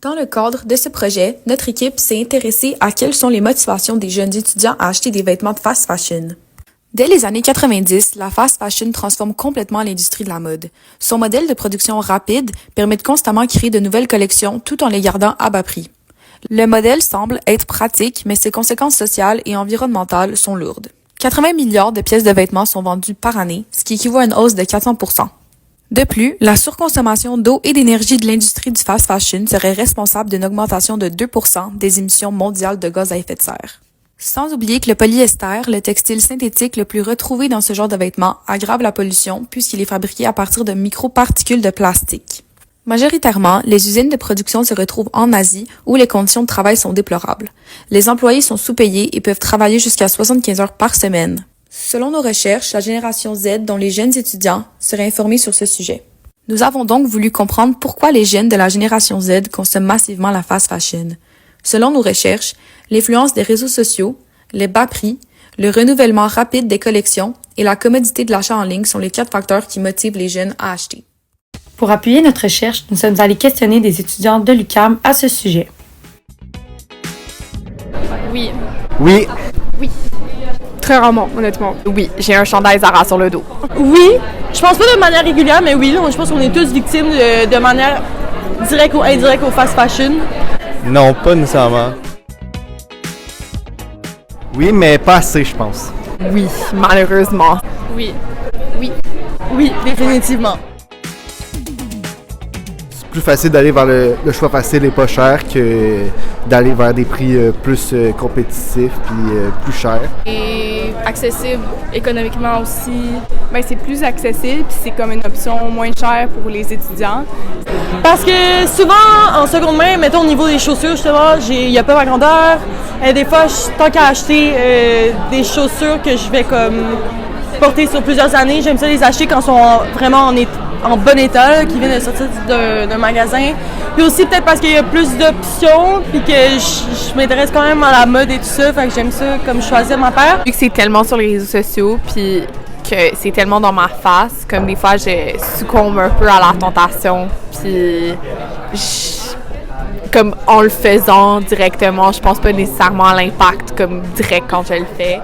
Dans le cadre de ce projet, notre équipe s'est intéressée à quelles sont les motivations des jeunes étudiants à acheter des vêtements de fast fashion. Dès les années 90, la fast fashion transforme complètement l'industrie de la mode. Son modèle de production rapide permet de constamment créer de nouvelles collections tout en les gardant à bas prix. Le modèle semble être pratique, mais ses conséquences sociales et environnementales sont lourdes. 80 milliards de pièces de vêtements sont vendues par année, ce qui équivaut à une hausse de 400%. De plus, la surconsommation d'eau et d'énergie de l'industrie du fast fashion serait responsable d'une augmentation de 2% des émissions mondiales de gaz à effet de serre. Sans oublier que le polyester, le textile synthétique le plus retrouvé dans ce genre de vêtements, aggrave la pollution puisqu'il est fabriqué à partir de microparticules de plastique. Majoritairement, les usines de production se retrouvent en Asie où les conditions de travail sont déplorables. Les employés sont sous-payés et peuvent travailler jusqu'à 75 heures par semaine. Selon nos recherches, la génération Z, dont les jeunes étudiants, seraient informés sur ce sujet. Nous avons donc voulu comprendre pourquoi les jeunes de la génération Z consomment massivement la fast fashion. Selon nos recherches, l'influence des réseaux sociaux, les bas prix, le renouvellement rapide des collections et la commodité de l'achat en ligne sont les 4 facteurs qui motivent les jeunes à acheter. Pour appuyer notre recherche, nous sommes allés questionner des étudiants de l'UQAM à ce sujet. Oui. Oui. Oui. Très rarement, honnêtement. Oui, j'ai un chandail Zara sur le dos. Oui, je pense pas de manière régulière, mais oui, je pense qu'on est tous victimes de manière directe ou indirecte au fast fashion. Non, pas nécessairement. Oui, mais pas assez, je pense. Oui, malheureusement. Oui. Oui. Oui, définitivement. C'est plus facile d'aller vers le choix facile et pas cher que d'aller vers des prix plus compétitifs puis plus chers. Et accessible économiquement aussi. Bien, c'est plus accessible puis c'est comme une option moins chère pour les étudiants. Parce que souvent, en seconde main, mettons au niveau des chaussures, justement, il n'y a pas ma grandeur. Et des fois, tant qu'à acheter des chaussures que je vais comme porter sur plusieurs années, j'aime ça les acheter quand elles sont vraiment en bon état, qui viennent de sortir d'un magasin. Puis aussi peut-être parce qu'il y a plus d'options, puis que je m'intéresse quand même à la mode et tout ça, fait que j'aime ça comme choisir ma paire. Vu que c'est tellement sur les réseaux sociaux, puis que c'est tellement dans ma face, comme des fois je succombe un peu à la tentation, puis comme en le faisant directement, je pense pas nécessairement à l'impact comme direct quand je le fais.